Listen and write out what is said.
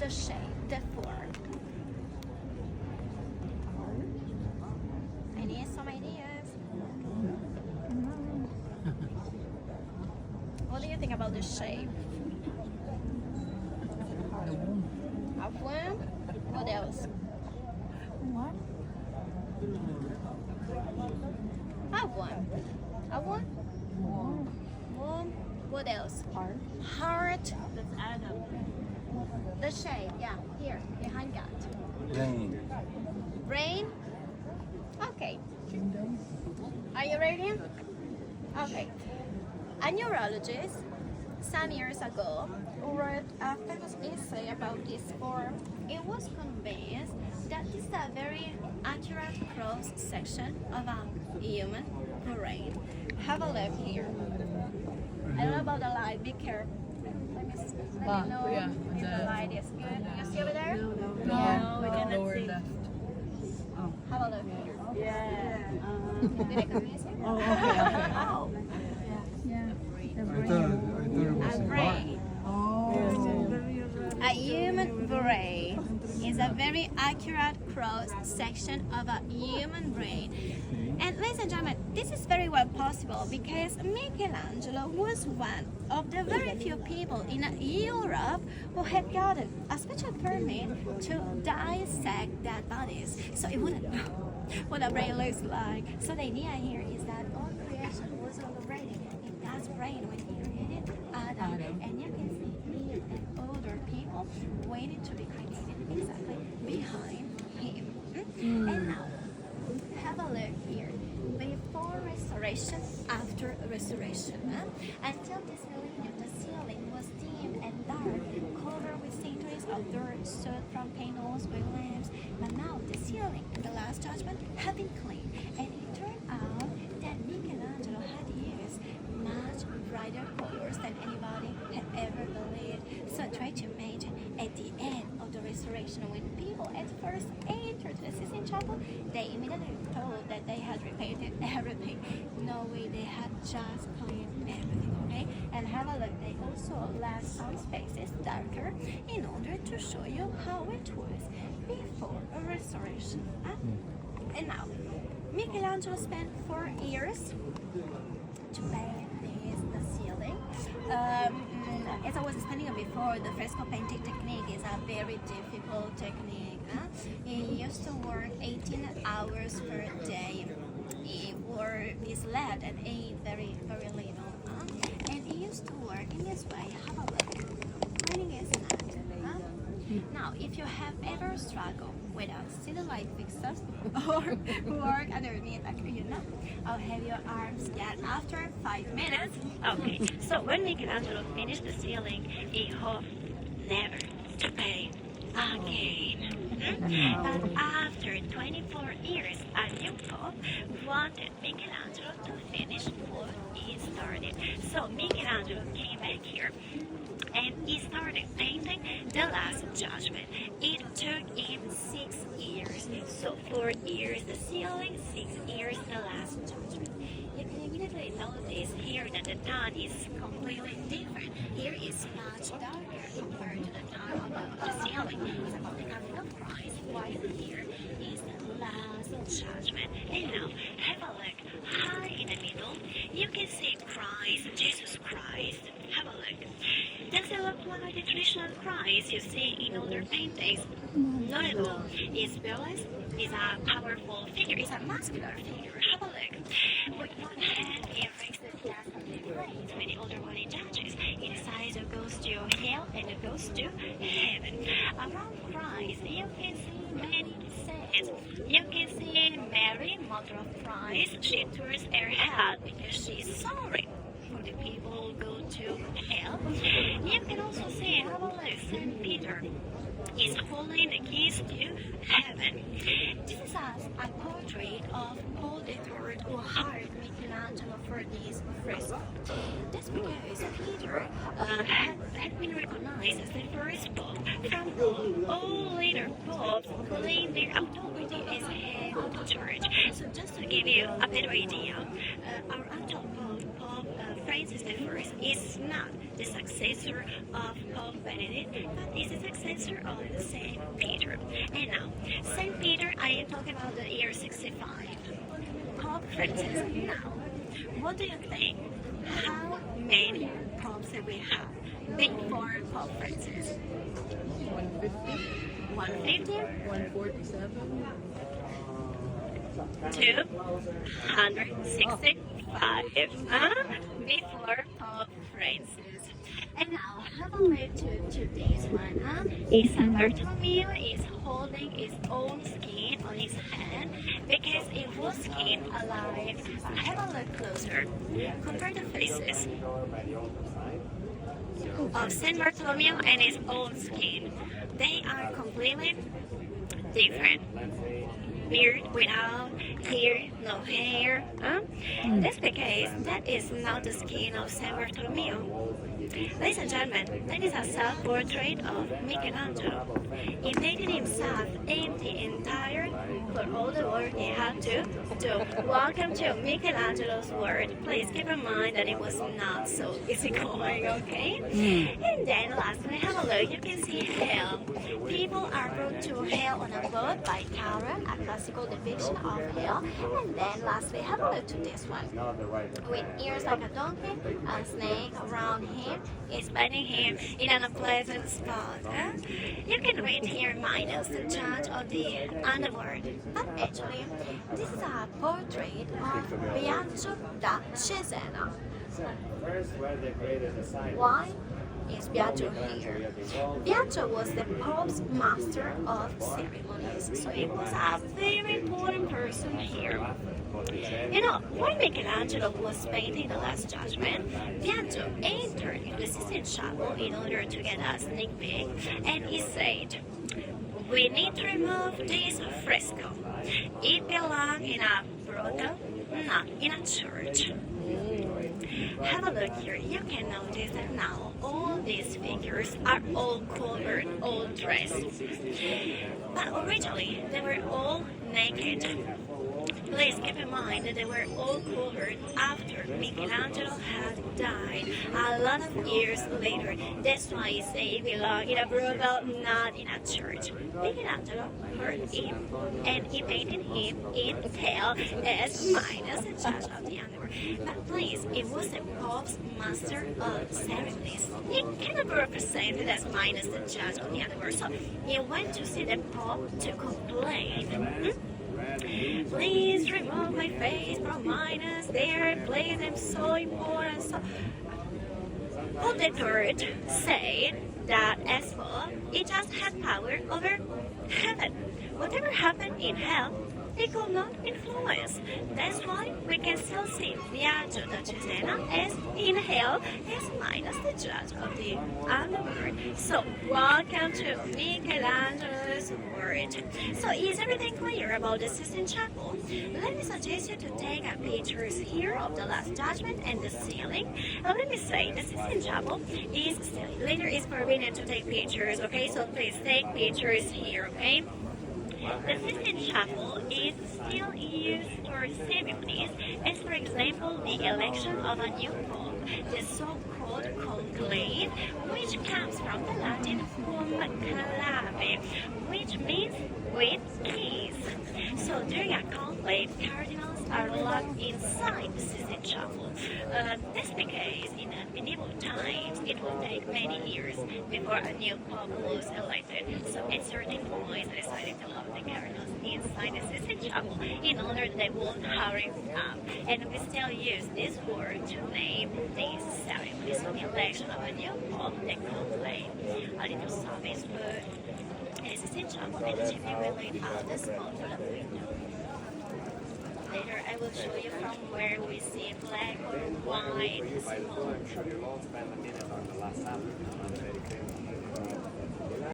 the shape, the form. I need some ideas. What do you think about the shape? Of one? What else? What? Of one. Of one? One. What else? Heart. Heart. That's Adam. The shape, yeah, here, behind that. Rain. Rain? Okay. Are you ready? Okay. A neurologist some years ago wrote a famous essay about this form. It was convinced that this is a very accurate cross section of a human brain. Have a look here. I don't know about the light, be careful. Let me know Yeah, if the light is good. You see over there? No, we cannot lower see. left. Have a look here. Yeah. Did I convince you? Oh, okay. Oh, Yeah. I thought it was a brain. Oh. A human brain is a very accurate cross section of a human brain. And ladies and gentlemen, this is very well possible because Michelangelo was one of the very few people in Europe who had gotten a special permit to dissect dead bodies. So it wouldn't know what a brain looks like. So the idea here is that all creation was already in God's brain when he created Adam. And you can see Eve and other people waiting to be created exactly behind him. And now, have a look here. Before restoration, after restoration. Until this millennium, the ceiling was dim and dark, covered with centuries of dirt, soot from panels by lamps. But now the ceiling in the Last Judgment have been cleaned, and it turned out that Michelangelo had used much brighter colors than anybody had ever believed. So try to imagine at the end of the restoration, when people at first entered the Sistine Chapel, they immediately thought that they had repainted everything. No way, they had just cleaned everything, okay? And have a look, they also left some spaces darker in order to show you how it was before a restoration. And now, Michelangelo spent 4 years to paint the ceiling. As I was explaining before, the fresco painting technique is a very difficult technique. He used to work 18 hours per day. He wore his left and ate very, very little. And he used to work in this way. Have a look. Cleaning his hand. Now, if you have ever struggled with a city light fixer or work underneath a I'll have your arms get after 5 minutes. Okay, so when Michelangelo finished the ceiling, he hoped never to pay again. But after 24 years, a new pope wanted Michelangelo to finish what he started. So Michelangelo came back here and he started painting the Last Judgment. It took him 6 years. So 4 years the ceiling, 6 years the Last Judgment. You can immediately notice here that the tone is completely different. Here is much darker compared to the tone of the ceiling. It's about the coming of Christ, while here is the Last Judgment. And now, have a look. High in the middle, you can see Christ, Jesus Christ. Have a look. Does it look like the traditional Christ you see in other paintings? Not at all. It's balanced, it's a powerful figure, it's a muscular figure. Have a look. With one hand, he raises the glass of the praise, with the other one he touches. It decides who goes to hell and who goes to heaven. Around Christ, you can see many saints. You can see Mary, mother of Christ. She turns her head because she's sorry for the people who go to hell. You can also see St. Peter is holding the keys to heaven. This is a portrait of Paul III who hired Michelangelo for this fresco. That's because Peter had been recognized as the first pope from all later popes claim their authority as head of the church. So just to give you a better idea, our actual Pope, Francis I, is not the successor of Pope Benedict, but is the successor of Saint Peter. And now, Saint Peter, I am talking about the year 65. Pope Francis. Now, what do you think? How many popes have we had before Pope Francis? 150, 150? 147. 265 before Pope Francis. And now have a look to today's one. Is San Bartolomeo is holding his own skin on his hand because it was skin alive. Have a look closer. Compare the faces of San Bartolomeo and his own skin. They are completely different. Beard without hair, no hair. That's because that is not the skin of San Bartolomeo. Ladies and gentlemen, that is a self-portrait of Michelangelo. He painted himself in the entire for all the work he had to do. Welcome to Michelangelo's world. Please keep in mind that it was not so easy going, okay? And then lastly, have a look. You can see hell. People are brought to hell on a boat by Charon, a classical depiction of hell. And then lastly, have a look to this one. With ears like a donkey, a snake around him is biting him in an unpleasant spot. You can read here minus the judge of the underworld. But actually, this is a portrait of Biagio da Cesena. Why is Biagio here? Biagio was the Pope's master of ceremonies, so he was a very important person here. You know, when Michelangelo was painting the Last Judgment, Biagio entered into the Sistine Chapel in order to get a sneak peek, and he said, "We need to remove this fresco. It belongs in a brothel, not in a church." Have a look here. You can notice that now all these figures are all covered, all dressed. But originally, they were all naked. Please keep in mind that they were all covered after Michelangelo had died a lot of years later. That's why he say he belonged in a brothel, not in a church. Michelangelo heard him, and he painted him in hell as minus the judge of the underworld. But please, it was the Pope's master of ceremonies. He cannot be represented as minus the judge of the underworld. So he went to see the Pope to complain. Please remove my face from minus there, please, I'm so important. So Paul III said that as well, he just had power over heaven. Whatever happened in hell, he could not influence. That's why we can still see Biagio da Cesena as in hell as minus the judge of the underworld. So welcome to Michelangelo's world. So is everything clear about the Sistine Chapel? Let me suggest you to take pictures here of the Last Judgment and the ceiling. Let me say the Sistine Chapel is still later is forbidden to take pictures, okay? So please take pictures here, okay? The Sistine Chapel is still used for ceremonies, as for example the election of a new pope, the so-called conclave, which comes from the Latin conclave, which means with keys. So during a conclave, cardinals are locked inside the Sistine Chapel. That's because in medieval times it would take many years before a new pope was elected. So at certain points they decided to lock the cardinals inside the Sistine Chapel in order that they won't hurry up. And we still use this word to name these ceremonies. So the election of a new pope, the conclave, a little service for the Sistine Chapel, and the chimney will lead out the smoke to the window. Later I will show you from where we see black or white smoke.